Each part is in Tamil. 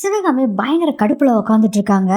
சிவகாமி பயங்கர கடுப்புல உட்காந்துட்டு இருக்காங்க.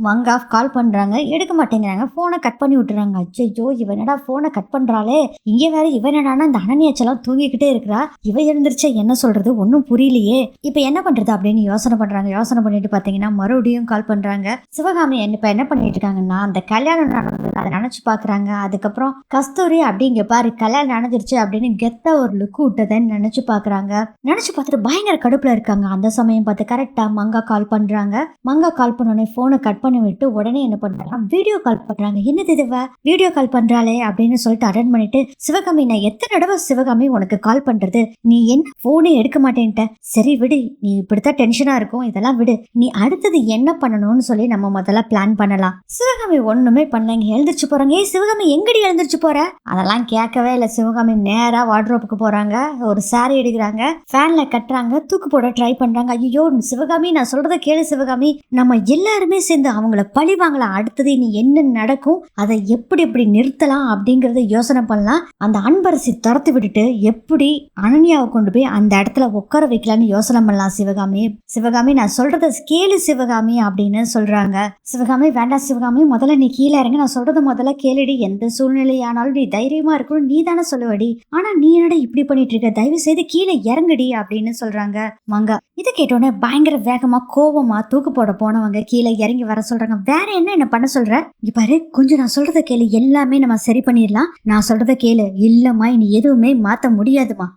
மங்கா கால் பண்றாங்க, எடுக்க மாட்டேங்கிறாங்க. போனை கட் பண்ணி விட்டுறாங்க. அச்சோ, இவனடா போனை கட் பண்றாளே, இங்க வேற இவனடானா இந்த அனன்யாச்செல்லாம் தூங்கிக்கிட்டே இருக்கிறா, இவ எழுந்திருச்சா என்ன சொல்றது ஒன்னும் புரியலையே, இப்ப என்ன பண்றது அப்படின்னு யோசனை பண்றாங்க. யோசனை பண்ணிட்டு பாத்தீங்கன்னா மறுபடியும் கால் பண்றாங்க. சிவகாமி இப்ப என்ன பண்ணிட்டு இருக்காங்கன்னா, அந்த கல்யாணம் நடந்தது அதை நினைச்சு பாக்குறாங்க. அதுக்கப்புறம் கஸ்தூரி அப்படிங்க பாரு கல்யாணம் நடந்துருச்சு அப்படின்னு கெத்தா ஒரு லுக் விட்டதுன்னு நினைச்சு பாக்குறாங்க. நினைச்சு பார்த்துட்டு பயங்கர கடுப்புல இருக்காங்க. அந்த சமயம் பார்த்து கரெக்டா மங்கா கால் பண்றாங்க. மங்கா கால் பண்ணோடனே போனை கட் பண்ணி விட்டு உடனே என்ன பண்றாங்க, வீடியோ கால் பண்றாங்க. என்னது இதுவ வீடியோ கால் பண்றாளே அப்படின்னு சொல்லிட்டு அட்டன் பண்ணிட்டு, சிவகாமி நான் எத்தனை தடவை சிவகாமி உனக்கு கால் பண்றது, நீ என்ன போனே எடுக்க மாட்டேன்ட்ட, சரி விடு, நீ இப்படித்தான் டென்ஷனா இருக்கும், இதெல்லாம் விடு, நீ அடுத்தது என்ன பண்ணணும்னு சொல்லி நம்ம முதல்ல பிளான் பண்ணலாம். சிவகாமி ஒண்ணுமே பண்ணாங்க, எழுந்திருச்சு போறாங்க. ஏய் சிவகாமி எங்கடி எழுந்திருச்சு போற, அதெல்லாம் கேட்கவே இல்ல. சிவகாமி நேரா வார்ட்ரோப்புக்கு போறாங்க. ஒரு சாரி எடுக்கிறாங்க, ஃபேன்ல கட்டுறாங்க, தூக்கு போட ட்ரை பண்றாங்க. ஐயோ சிவகாமி நான் சொல்றத கேளு சிவகாமி, நம்ம எல்லாருமே சேர்ந்து அவங்கள பழி வாங்கலாம், அடுத்தது நீ என்ன நடக்கும், அதை எப்படி எப்படி நிறுத்தலாம் அப்படிங்கறத யோசனை பண்ணலாம். அந்த அன்பரசி துரத்து விட்டுட்டு எப்படி அனன்யாவை கொண்டு போய் அந்த இடத்துல உட்கார வைக்கலாம்னு யோசனை பண்ணலாம். சிவகாமி சிவகாமி நான் சொல்றத கேளு சிவகாமி அப்படின்னு சொல்றாங்க. சிவகாமி வேண்டாம் சிவகாமி, முதல்ல நீ கீழே இறங்க, நான் சொல்றத முதல்ல கேளுடி, எந்த சூழ்நிலையானாலும் நீ தைரியமா இருக்கணும், நீ தானே சொல்லுவடி, ஆனா நீ என்னடா இப்படி பண்ணிட்டு இருக்க, தயவு செய்து கீழே இறங்குடி அப்படின்னு சொல்றாங்க. மங்கா இதை கேட்டோன்னே பயங்கர வேகமா கோவமா தூக்கு போட போனவங்க கீழே இறங்கி வர சொல்றாங்க. வேற என்ன பண்ண சொல்ற, இங்க பாரு கொஞ்சம் நான் சொல்றத கேளு, எல்லாமே நம்ம சரி பண்ணிடலாம், நான் சொல்றத கேளு. இல்லம்மா நீ எதுவுமே மாத்த முடியாதுமா,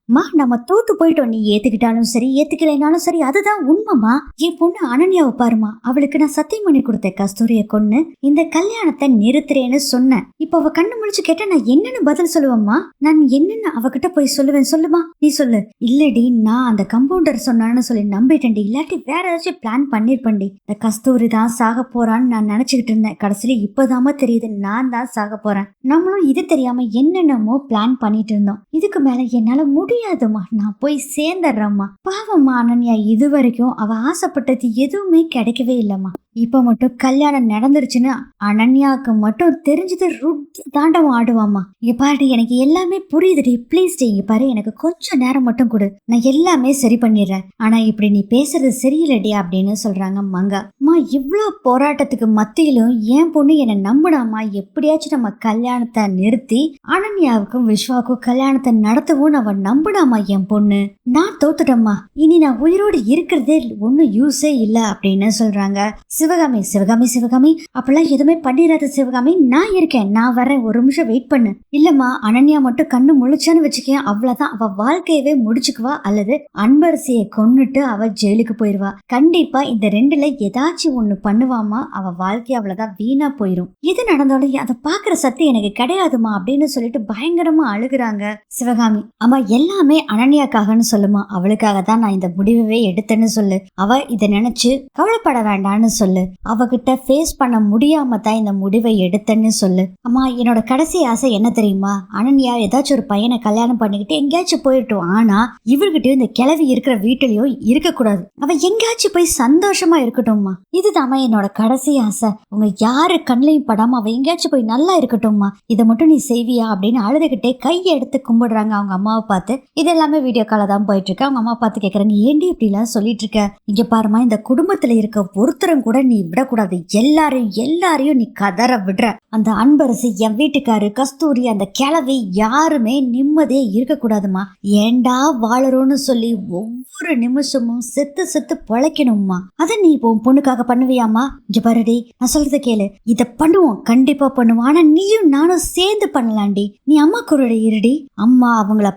நம்ம தோத்து போயிட்டோம், நீ ஏத்துக்கிட்டாலும் சரி ஏத்துக்கலைனாலும் சரி அதுதான் உண்மைமா. என் பொண்ணு அனன்யாவை பாருமா, அவளுக்கு நான் சத்தியம் பண்ணி கொடுத்தேன் கஸ்தூரிய கொன்னு இந்த கல்யாணத்தை நிறுத்துறேன்னு சொன்னேன். இப்ப அவ கண்ணு முழிச்சு கேட்டா நான் என்னன்னு பதில் சொல்லுவேம்மா, நான் என்னன்னு அவகிட்ட போய் சொல்லுவேன், சொல்லுமா நீ சொல்லு. இல்லடி நான் அந்த கம்பவுண்டர் சொன்னான்னு சொல்லி நம்பிட்டேன்டி, இல்லாட்டி வேற ஏதாச்சும் பிளான் பண்ணிருப்பேன்டி. இந்த கஸ்தூரி தான் சாக போறான்னு நான் நினைச்சுக்கிட்டு இருந்தேன், கடைசியில இப்பதாம தெரியுது நான் தான் சாக போறேன். நம்மளும் இது தெரியாம என்னென்னமோ பிளான் பண்ணிட்டு இருந்தோம், இதுக்கு மேல என்னால முடியாதுமா, நான் போய் சேர்ந்துடுறேம்மா. பாவம்மா அனன்யா, இது வரைக்கும் அவ ஆசைப்பட்டது எதுவுமே கிடைக்கவே இல்லம்மா, இப்ப மட்டும் கல்யாணம் நடந்துருச்சுன்னு அனன்யாவுக்கு மட்டும் தெரிஞ்சது ருட் தாண்டவம் ஆடுவாமா. இங்க பாரு எனக்கு எல்லாமே புரியுதுடி, பிளீஸ் டி, இங்க பாரு எனக்கு கொஞ்சம் நேரம் மட்டும் கொடு, நான் எல்லாமே சரி பண்ணிடுறேன், ஆனா இப்படி நீ பேசுறது சரியில்லடி அப்படின்னு சொல்றாங்க மங்கா. அம்மா இவ்வளவு போராட்டத்துக்கு மத்தியிலும் என் பொண்ணு என்னை நம்பினாமா, எப்படியாச்சும் நம்ம கல்யாணத்தை நிறுத்தி அனன்யாவுக்கும் விஸ்வாவுக்கும் கல்யாணத்தை நடத்தவும் அவன் நம்பினாமா என் பொண்ணு. நான் தோத்துட்டம்மா, இனி நான் உயிரோடு இருக்கிறதே ஒன்னும் யூஸே இல்ல அப்படின்னு சொல்றாங்க. சிவகாமி சிவகாமி சிவகாமி அப்பெல்லாம் எதுவுமே பண்ணிடாத சிவகாமி, நான் இருக்கேன், நான் வரேன், ஒரு நிமிஷம் வெயிட் பண்ணு. இல்லம்மா அனன்யா மட்டும் கண்ணு முழிச்சான்னு வச்சுக்கேன், அவ்வளவுதான், அவ வாழ்க்கையவே முடிச்சுக்குவா, அல்லது அன்பரசியை கொன்னுட்டு அவ ஜெயிலுக்கு போயிருவா. கண்டிப்பா இந்த ரெண்டுல ஏதாச்சும் ஒண்ணு பண்ணுவாமா, அவ வாழ்க்கை அவ்வளவுதான் வீணா போயிரும். எது நடந்தாலும் அதை பாக்குற சக்தி எனக்கு கிடையாதுமா அப்படின்னு சொல்லிட்டு பயங்கரமா அழுகுறாங்க சிவகாமி. அம்மா எல்லாமே அனன்யாக்காகன்னு சொல்லுமா, அவளுக்காக தான் நான் இந்த முடிவை எடுத்தேன்னு சொல்லு, அவ இதை நினைச்சு கவலைப்பட வேண்டான்னு சொல்லு, அவகிட்ட ஃபேஸ் பண்ண முடியாம தான் இந்த முடிவை எடுத்தேன்னு சொல்லு. அம்மா என்னோட கடைசி ஆசை என்ன தெரியுமா, அனன்யா ஏதாச்சும் ஒரு பையனை கல்யாணம் பண்ணிக்கிட்டு எங்கேயாச்சும் போயிட்டோம், ஆனா இவர்கிட்டயும் இந்த கிழவி இருக்கிற வீட்டிலயும் இருக்க கூடாது, அவ எங்கேயாச்சும் போய் சந்தோஷமா இருக்கட்டும்மா, இதுதாம்மா என்னோட கடைசி ஆசை, உங்க யாரு கண்ணையும் படாம அவ எங்கேயாச்சும் போய் நல்லா இருக்கட்டும்மா, இதை மட்டும் நீ செய்வியா அப்படின்னு அழுதுகிட்டே கையை எடுத்து கும்பிடுறாங்க அவங்க அம்மாவை பார்த்து. இது எல்லாமே வீடியோ கால தான் போயிட்டு இருக்கு. அவங்க அம்மா பார்த்து கேக்குறாங்க, ஏண்டி இப்படி எல்லாம் சொல்லிட்டு இருக்க, இங்க பாருமா இந்த குடும்பத்துல இருக்க ஒருத்தரும் கூட நீ விடக்கூடாது, எல்லாரையும் நீ கதற விடுற, அந்த அன்பரசு என் வீட்டுக்காரு கஸ்தூரி அந்த கிழவி யாருமே நிம்மதியே இருக்க கூடாதுமா, ஏண்டா வாழறோன்னு சொல்லி ஒவ்வொரு நிமிஷமும் செத்து செத்து பொழைக்கணும்மா, அத நீ இப்போ பொண்ணுக்காக பண்ணுவியாமா, இங்க பாருடி நான் சொல்றத கேளு, இத பண்ணுவோம் கண்டிப்பா பண்ணுவோம், ஆனா நீயும் நானும் சேர்ந்து பண்ணலாண்டி, நீ அம்மா கூட இருடி, அம்மா அவங்கள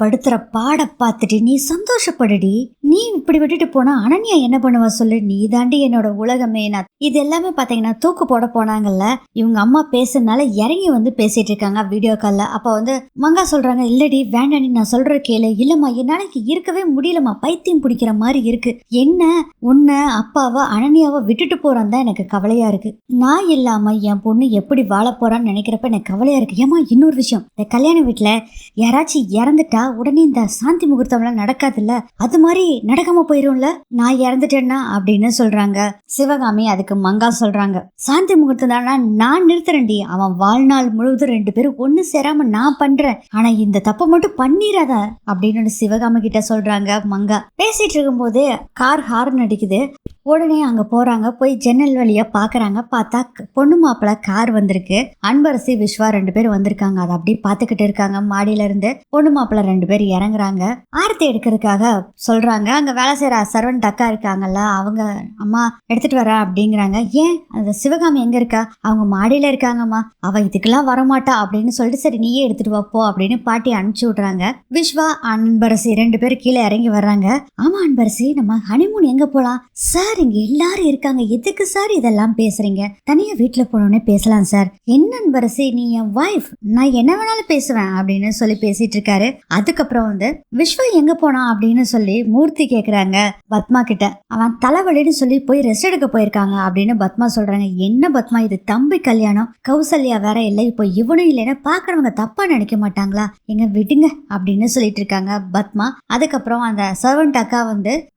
படுத்துற பாட பார்த்துட்டு நீ சந்தோஷப்படுடி, நீ இப்படி விட்டுட்டு போனா அனன்யா என்ன பண்ணுவா சொல்லு, நீ தாண்டி என்னோட உலகமே. இது எல்லாமே பாத்தீங்கன்னா தூக்கு போட போனாங்கல்ல, இவங்க அம்மா பேசுறதுனால இறங்கி வந்து பேசிட்டு இருக்காங்க வீடியோ கால்ல. அப்ப வந்து மங்கா சொல்றாங்க, இல்லடி வேண்டாண்டி நான் சொல்ற கேளு, இல்லம்மா என்னால இருக்கவே முடியலம்மா, பைத்தியம் பிடிக்கிற மாதிரி இருக்கு, என்ன உன்னை அப்பாவை அனன்யாவை விட்டுட்டு போறான் தான் எனக்கு கவலையா இருக்கு, நான் இல்லாம என் பொண்ணு எப்படி வாழ போறான்னு நினைக்கிறப்ப எனக்கு கவலையா இருக்கு. ஏமா இன்னொரு விஷயம், இந்த கல்யாண வீட்டுல யாராச்சும் இறந்துட்டா உடனே இந்த சாந்தி முகூர்த்தம் எல்லாம் நடக்காதுல்ல, அது மாதிரி நடக்காம போயிரும்ல, நான் இறந்துட்டேன்னா அப்படின்னு சொல்றாங்க சிவகாமி. அதுக்கு மங்கா சொல்றாங்க, சாந்தி முகூர்த்தம் தானா நான் நிறுத்துறேன்டி, அவன் வாழ்நாள் முழுவதும் 2 பேரும் ஒண்ணு சேராம நான் பண்றேன், ஆனா இந்த தப்ப மட்டும் பண்ணிராத அப்படின்னு சிவகாமி கிட்ட சொல்றாங்க மங்கா. பேசிட்டு இருக்கும் போது கார் ஹார்ன் அடிக்குது. உடனே அங்க போறாங்க. போய் ஜன்னல் வழியா பாக்குறாங்க. பார்த்தா பொண்ணு மாப்பிள்ள கார் வந்திருக்கு. அன்பரசி விஸ்வா 2 பேர் வந்திருக்காங்க. அதை அப்படியே பாத்துக்கிட்டு இருக்காங்க. மாடியில இருந்து பொண்ணு மாப்பிள்ள 2 பேர் இறங்குறாங்க. ஆரத்தி எடுக்கிறதுக்காக சொல்றாங்க. அங்க வேலை செய்யற சர்வன்ட் அக்கா இருக்காங்கல்ல, அவங்க அம்மா எடுத்துட்டு வரேன் அப்படிங்கிறாங்க. ஏன் அந்த சிவகாமி எங்க இருக்கா? அவங்க மாடியில இருக்காங்கம்மா, அவ இதுக்கெல்லாம் வரமாட்டா அப்படின்னு சொல்லிட்டு சரி நீயே எடுத்துட்டு வாப்போ அப்படின்னு பாட்டி அனுப்பிச்சு விடுறாங்க. விஸ்வா அன்பரசி 2 பேர் கீழே இறங்கி வர்றாங்க. ஆமா அன்பரசி, நம்ம ஹனிமூன் எங்க போலாம்? சார் இங்க எல்லாரும் இருக்காங்க, எதுக்கு சார் இதெல்லாம் பேசுறீங்க? தனியா வீட்டுல போனோடனே பேசலாம் சார். என்ன அன்பரசி, நீ என் வைஃப், நான் என்ன வேணாலும் பேசுவேன் அப்படின்னு சொல்லி பேசிட்டு இருக்காரு. அதுக்கப்புறம் விஸ்வா எங்க போனா அப்படின்னு சொல்லி மூர்த்தி கேக்குறாங்க பத்மா கிட்ட. அவன் தலைவலின்னு சொல்லி போய் ரெஸ்ட் எடுக்க போயிருக்காங்க அப்படின்னு பத்மா சொல்றாங்க. என்ன பத்மா, இது தம்பி கல்யாணம், கௌசல்யா வேற இல்லை, இப்போ இவனும் இல்லைன்னா பாக்குறவங்க தப்பா நினைக்க மாட்டாங்களா? எங்க விடுங்க அப்படின்னு சொல்லிட்டு இருக்காங்க பத்மா. அதுக்கப்புறம் அந்த சர்வன்ட் அக்கா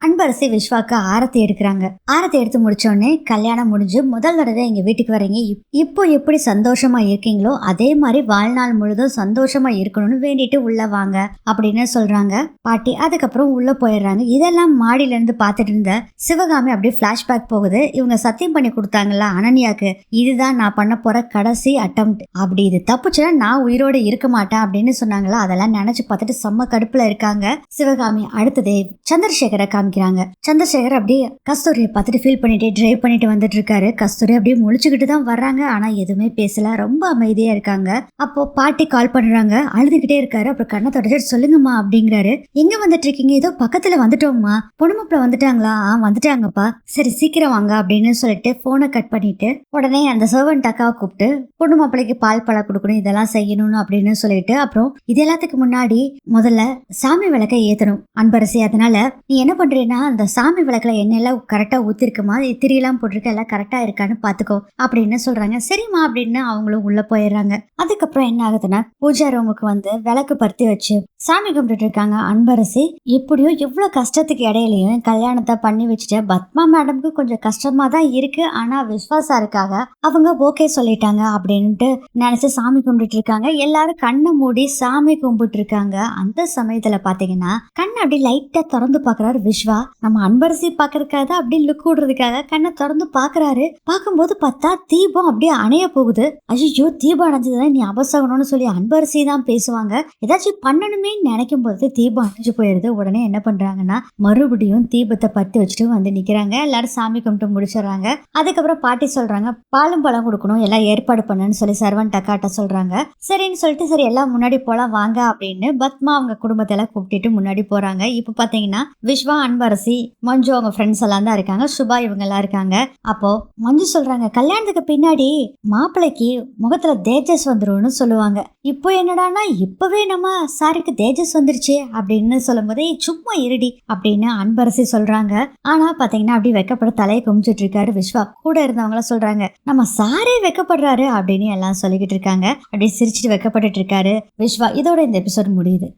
அன்பரசி விஸ்வாக்கு ஆரத்தி எடுக்கிறாங்க. ஆரத்தி எடுத்து முடிச்சோடனே கல்யாணம் முடிஞ்சு முதல் தடவை எங்க வீட்டுக்கு வரீங்க, இப்போ எப்படி சந்தோஷமா இருக்கீங்களோ அதே மாதிரி வாழ்நாள் முழுதும் சந்தோஷமா இருக்கணும்னு வேண்டிட்டு உள்ள வாங்க அப்படின்னு சொல்றாங்க பாட்டி. அதுக்கப்புறம் உள்ள போயிடுறாங்க. இதெல்லாம் மாடியில இருந்து பாத்துட்டு இருந்த சிவகாமி அப்படியே பிளாஷ்பேக் போகுது. இவங்க சத்தியம் பண்ணி கொடுத்தாங்கல்ல அனன்யாக்கு, இதுதான் நான் பண்ண போற கடைசி அட்டெம்ப்ட், அப்படி இது தப்புச்சுன்னா நான் உயிரோட இருக்க மாட்டேன் அப்படின்னு சொன்னாங்களா. அதெல்லாம் நினைச்சு பார்த்துட்டு செம்ம கடுப்புல இருக்காங்க சிவகாமி. அடுத்ததே சந்திரசேகரை காமிக்கிறாங்க. சந்திரசேகர் அப்படியே கஸ்தூரியை பார்த்துட்டு ஃபீல் பண்ணிட்டு டிரைவ் பண்ணிட்டு வந்துட்டு இருக்காரு. கஸ்தூரி அப்படியே முழிச்சுக்கிட்டு தான் வர்றாங்க. ஆனா எதுவுமே பேசல, ரொம்ப அமைதியா இருக்காங்க. அப்போ பாட்டி கால் பண்றாங்க. அழுதுகிட்டே இருக்காரு. அப்புறம் கண்ணை தொடச்சிட்டு சொல்லுங்கம்மா அப்படிங்கிறாரு. எங்க வந்துட்டு இருக்கீங்க? ஏதோ பக்கத்துல வந்துட்டோம்மா. பொண்ணுமாப்பிள்ள வந்துட்டாங்களா? வந்துட்டாங்கப்பா, சரி சீக்கிரம் வாங்க அப்படின்னு சொல்லிட்டு போனை கட் பண்ணிட்டு உடனே அந்த சர்வன்ட் அக்காவை கூப்பிட்டு பொண்ணு மாப்பிள்ளைக்கு பால் பழம் கொடுக்கணும், இதெல்லாம் செய்யணும்னு அப்படின்னு சொல்லிட்டு அப்புறம் இது எல்லாத்துக்கு முன்னாடி முதல்ல சாமி விளக்கை ஏத்தணும் அன்பரசி. அதனால நீ என்ன பண்றீன்னா அந்த சாமி விளக்குல எண்ணெயெல்லாம் கரெக்டா ஊத்திருக்குமா, திரியெல்லாம் போட்டிருக்க, எல்லாம் கரெக்டா இருக்கான்னு பாத்துக்கோ அப்படின்னு சொல்றாங்க. சரிம்மா அப்படின்னு அவங்களும் உள்ள போயிடுறாங்க. அதுக்கப்புறம் என்ன ஆகுதுன்னா பூஜா ரூமுக்கு விளக்கு பருத்தி வச்சு சாமி கும்பிட்டு இருக்காங்க அன்பரசி. எப்படியோ எவ்வளவு கஷ்டத்துக்கு இடையிலையும் கல்யாணத்தை பண்ணி வச்சுட்டு பத்மா மேடம்க்கு கொஞ்சம் கஷ்டமா தான் இருக்கு. ஆனா விஸ்வாசாருக்காக அவங்க ஓகே சொல்லிட்டாங்க அப்படின்ட்டு நினைச்சு சாமி கும்பிட்டு இருக்காங்க. எல்லாரும் கண்ணை மூடி சாமி கும்பிட்டு இருக்காங்க. அந்த சமயத்துல பாத்தீங்கன்னா கண்ணை அப்படி லைட்டா திறந்து பாக்குறாரு விஸ்வா. நம்ம அன்பரசி பாக்குறதுக்காக அப்படி லுக் விடுறதுக்காக கண்ணை திறந்து பாக்குறாரு. பார்க்கும்போது பார்த்தா தீபம் அப்படியே அணைய போகுது. ஐயோ, தீபம் அணைஞ்சதுன்னா நீ அபசகணும்னு சொல்லி அன்பரசி தான் பேசுவாங்க. ஏதாச்சும் பண்ணணுமே நினைக்கும் போது தீபம் அணைஞ்சு போயிருது. உடனே என்ன பண்றாங்கன்னா மறுபடியும் தீபத்தை பத்தி வச்சுட்டு நிக்கிறாங்க. எல்லாரும் சாமி கும்பிட்டு முடிச்சிடறாங்க. அதுக்கப்புறம் பாட்டி சொல்றாங்க பாலும் பழம் கொடுக்கணும், எல்லாம் ஏற்பாடு பண்ணுன்னு சொல்லி சர்வன்ட் அக்காட்ட சொல்றாங்க. சரின்னு சொல்லிட்டு சரி எல்லாம் முன்னாடி போலாம் வாங்க அப்படின்னு பத்மா அவங்க குடும்பத்தை எல்லாம் கூப்பிட்டு முன்னாடி போறாங்க. இப்ப பாத்தீங்கன்னா விஸ்வா, அன்பரசி, மஞ்சு அவங்க ஃப்ரெண்ட்ஸ் எல்லாம் தான் இருக்காங்க. சுபா இவங்க எல்லாம் இருக்காங்க. அப்போ மஞ்சு சொல்றாங்க கல்யாணத்துக்கு பின்னாடி மாப்பிள்ளைக்கு முகத்துல தேஜஸ் வந்துரும்னு சொல்லுவாங்க. இப்போ என்னடானா இப்பவே நம்ம சாருக்கு தேஜஸ் வந்துருச்சு அப்படின்னு சொல்லும் போதே சும்மா இருடி அப்படின்னு அன்பரசி சொல்றாங்க. ஆனா பாத்தீங்கன்னா அப்படி வெக்கப்பட தலையை குமிச்சிட்டு இருக்காரு விஸ்வா. கூட இருந்தவங்கள சொல்றாங்க நம்ம சாரே வெக்கப்படுறாரு அப்படின்னு எல்லாம் சொல்லிக்கிட்டு இருக்காங்க. அப்படி சிரிச்சுட்டு வெக்கப்பட்டு இருக்காரு விஸ்வா. இதோட இந்த எபிசோட் முடியுது.